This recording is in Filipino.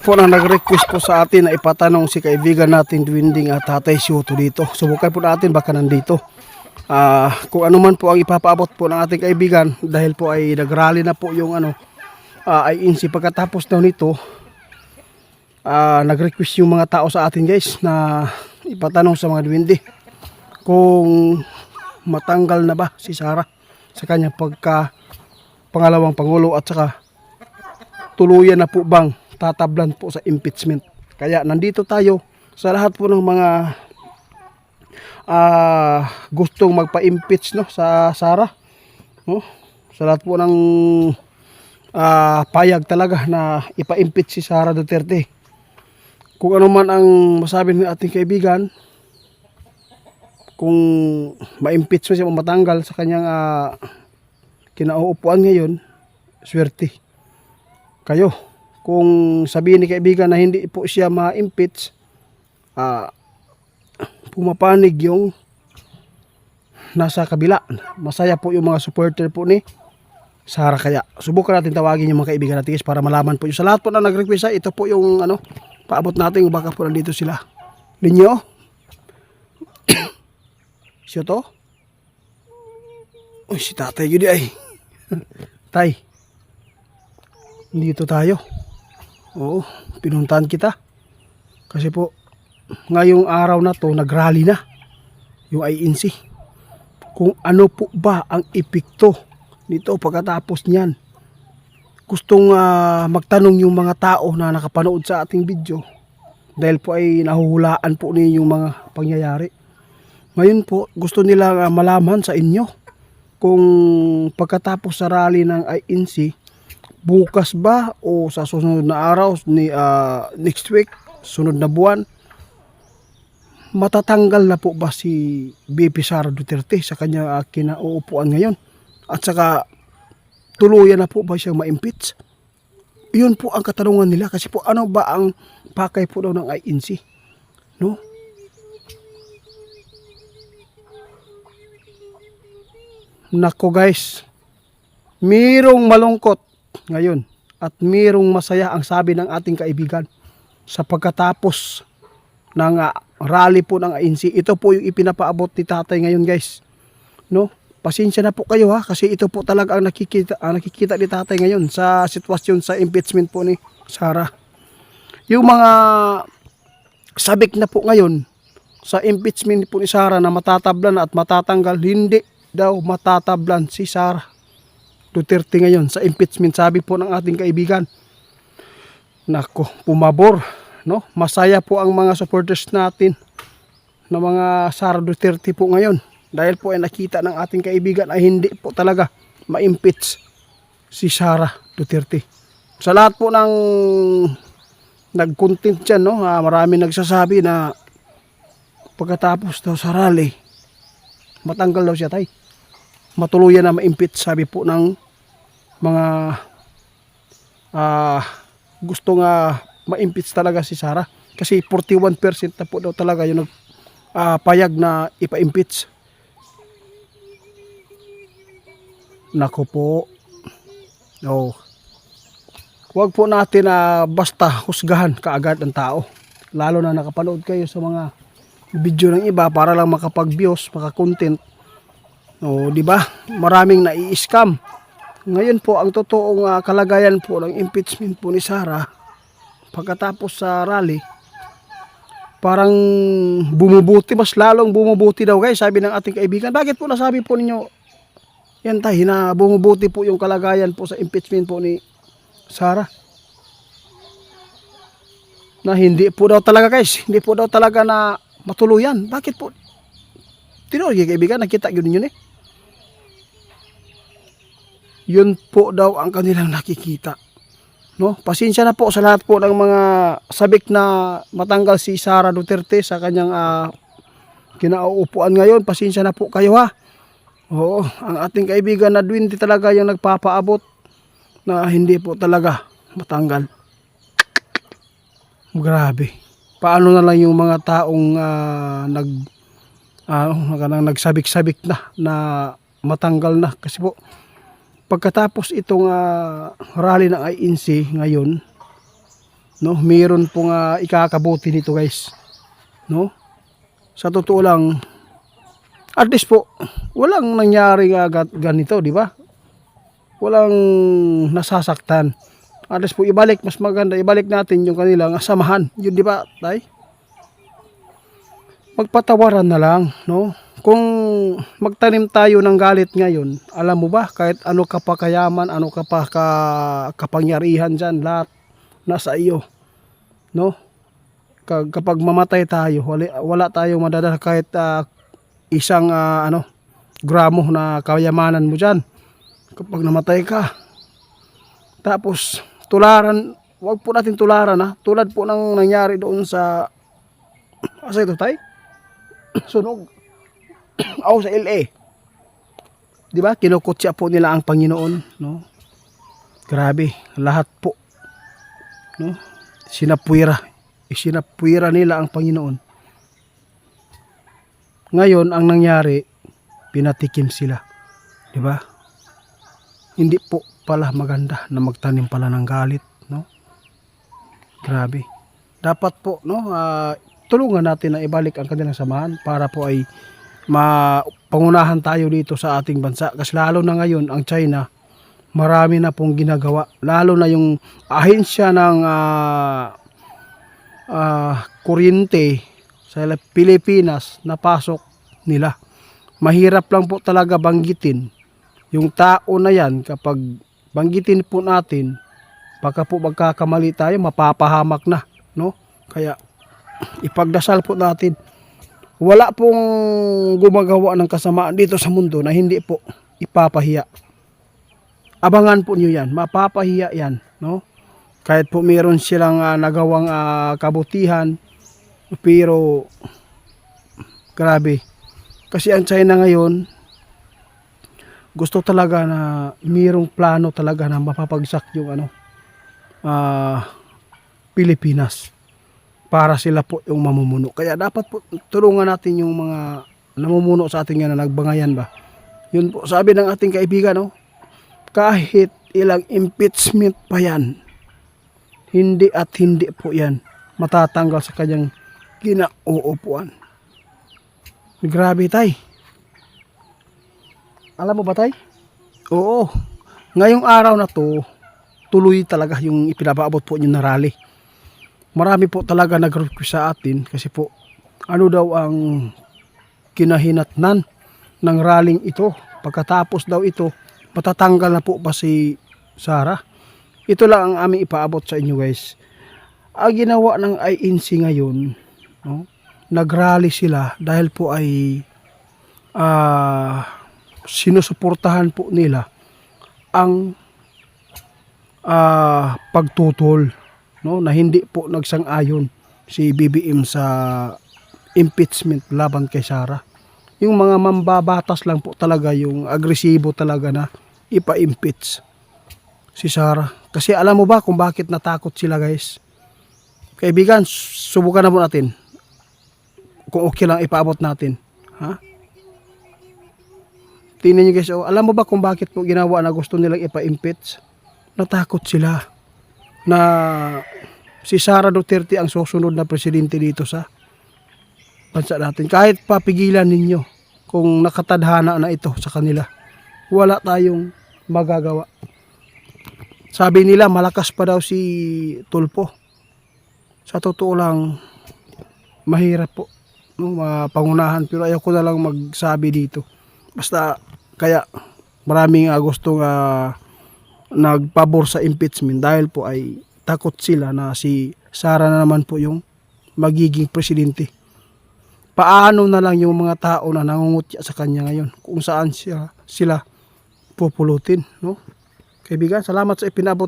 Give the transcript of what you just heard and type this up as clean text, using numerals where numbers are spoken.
po na nag-request po sa atin na ipatanong si kaibigan natin Dwinding at Tatay Shoto dito. Subukan po natin baka nandito. Kung ano man po ang ipapaabot po ng ating kaibigan dahil po ay nagrally na po yung INC. Pagkatapos daw nito nag-request yung mga tao sa atin guys na ipatanong sa mga Dwindi kung matanggal na ba si Sara sa kanyang pangalawang pangulo at saka tuluyan na po bang tatablan po sa impeachment. Kaya nandito tayo sa lahat po ng mga gustong magpa-impeach sa Sara, sa lahat po ng payag talaga na ipa-impeach si Sara Duterte. Kung ano man ang masabi ng ating kaibigan, kung ma-impeach mo siya o matanggal sa kanyang kinauupuan ngayon, swerte kayo. Kung sabihin ni kaibigan na hindi po siya ma-impeach, pumapanig yung nasa kabila. Masaya po yung mga supporter po ni Sara. Kaya subukan natin tawagin yung mga kaibigan natin para malaman po yung sa lahat po na nag-request. Ito po yung paabot natin, baka po nandito sila. Linyo siya to. Uy, si tatay yun ay. Tay, dito tayo. Oo, pinuntahan kita. Kasi po, ngayong araw na to, nagrally na yung INC. Kung ano po ba ang epekto nito pagkatapos niyan. Gustong magtanong yung mga tao na nakapanood sa ating video. Dahil po ay nahuhulaan po niyo yung mga pangyayari. Ngayon po, gusto nila malaman sa inyo kung pagkatapos sa rally ng INC, bukas ba o sa susunod na araw, next week, sunod na buwan, matatanggal na po ba si BP Sara Duterte sa kanya kinauupuan ngayon? At saka tuluyan na po ba siyang ma-impeach? Yun po ang katanungan nila kasi po ano ba ang pakay po daw ng INC? No? Nako guys, mirong malungkot ngayon at mirong masaya ang sabi ng ating kaibigan sa pagkatapos ng rally po ng INC. Ito po yung ipinapaabot ni tatay ngayon guys, no? Pasensya na po kayo kasi ito po talaga ang nakikita ni tatay ngayon sa sitwasyon sa impeachment po ni Sara. Yung mga sabik na po ngayon sa impeachment po ni Sara na matatablan at matatanggal, hindi daw matatablan si Sara Duterte ngayon sa impeachment, sabi po ng ating kaibigan. Nako, pumabor, no? Masaya po ang mga supporters natin na mga Sara Duterte po ngayon dahil po ay nakita ng ating kaibigan ay hindi po talaga ma-impeach si Sara Duterte. Sa lahat po ng nag-content dyan, marami nagsasabi na pagkatapos daw sa rally matanggal daw siya, tay. Matuluyan na ma-impeach, sabi po ng mga gusto nga ma-impeach talaga si Sara. Kasi 41% na po daw talaga yung payag na ipa-impeach. Nako po. Huwag po natin basta husgahan kaagad ang tao. Lalo na nakapanood kayo sa mga video ng iba para lang makapag-views, maka-content. Di ba? Maraming nai-scam. Ngayon po ang totoong kalagayan po ng impeachment po ni Sara pagkatapos sa rally, parang bumubuti, mas lalong bumubuti daw guys, sabi ng ating kaibigan. Bakit po nasabi po ninyo yan tayo na bumubuti po yung kalagayan po sa impeachment po ni Sara? Na hindi po daw talaga guys, hindi po daw talaga na matuluyan. Bakit po? Tinoy kaibigan, nakita yun eh. Yun po daw ang kanilang nakikita. No? Pasensya na po sa lahat po ng mga sabik na matanggal si Sara Duterte sa kanyang kinauupuan ngayon. Pasensya na po kayo Oo, ang ating kaibigan na Dwindi talaga yung nagpapaabot na hindi po talaga matanggal. Grabe. Paano na lang yung mga taong nagsabik-sabik na matanggal na. Kasi po pagkatapos itong rally ng INC ngayon, no, mayroon pong ikakabuti nito guys, no. Sa totoo lang, at least po walang nangyari ganito, di ba? Walang nasasaktan. At least po ibalik, mas maganda ibalik natin yung kanilang samahan, yun, di ba tay? Magpatawaran na lang, no. Kung magtanim tayo ng galit ngayon, alam mo ba, kahit ano ka pa kayaman, ano ka pa kapangyarihan dyan, lahat nasa iyo, no. Kapag mamatay tayo, wala tayong madadala kahit isang gramo na kayamanan mo dyan kapag namatay ka. Tapos tularan, wag po natin tularan, tulad po ng nangyari doon sa ito tay, sunog sa LA, di ba? Kinukutya po nila ang Panginoon, no. Grabe, lahat po, no, sinapwira nila ang Panginoon. Ngayon ang nangyari, pinatikim sila, di ba? Hindi po pala maganda na magtanim pala ng galit, no. Grabe, dapat po, no, tulungan natin na ibalik ang kanilang samahan para po ay mapangunahan tayo dito sa ating bansa. Kasi lalo na ngayon ang China, marami na pong ginagawa, lalo na yung ahensya ng kuryente sa Pilipinas, napasok nila. Mahirap lang po talaga banggitin yung tao na yan. Kapag banggitin po natin, baka po magkakamali tayo, mapapahamak na, no. Kaya ipagdasal po natin, wala pong gumagawa ng kasamaan dito sa mundo na hindi po ipapahiya. Abangan po niyo yan, mapapahiya yan, no. Kahit po meron silang nagawang kabutihan, pero grabe. Kasi ang China ngayon, gusto talaga na mayroong plano talaga na mapapagsak yung Pilipinas, para sila po yung mamumuno. Kaya dapat po tulungan natin yung mga namumuno sa ating na nagbangayan ba. Yun po sabi ng ating kaibigan, no, kahit ilang impeachment pa yan, hindi at hindi po yan matatanggal sa kanyang kinauupuan. Grabe tay. Alam mo ba tay? Oo. Ngayong araw na to, tuloy talaga yung ipinapaabot po niyo na rally. Marami po talaga nag-request sa atin kasi po ano daw ang kinahinatnan ng rallying ito. Pagkatapos daw ito, patatanggal na po ba si Sara? Ito lang ang aming ipaabot sa inyo guys. Ang ginawa ng INC ngayon, no, nag-rally sila dahil po ay sinusuportahan po nila ang pagtutol, no, na hindi po nagsang-ayon si BBM sa impeachment laban kay Sara. Yung mga mambabatas lang po talaga yung agresibo talaga na ipa-impeach si Sara. Kasi alam mo ba kung bakit natakot sila guys? Kaibigan, subukan na po natin kung okay lang ipaabot natin, tingnan nyo guys, alam mo ba kung bakit po ginawa na gusto nilang ipa-impeach? Natakot sila na si Sara Duterte ang susunod na presidente dito sa bansa natin. Kahit papigilan ninyo kung nakatadhana na ito sa kanila, wala tayong magagawa. Sabi nila malakas pa daw si Tulfo. Sa totoo lang, mahirap po, no, mapangunahan, pero ayaw ko na lang magsabi dito. Basta kaya maraming gustong nagpabor sa impeachment dahil po ay takot sila na si Sara na naman po yung magiging presidente. Paano na lang yung mga tao na nangungutya sa kanya ngayon, kung saan sila pupulutin, no? Kaibigan, salamat sa ipinabot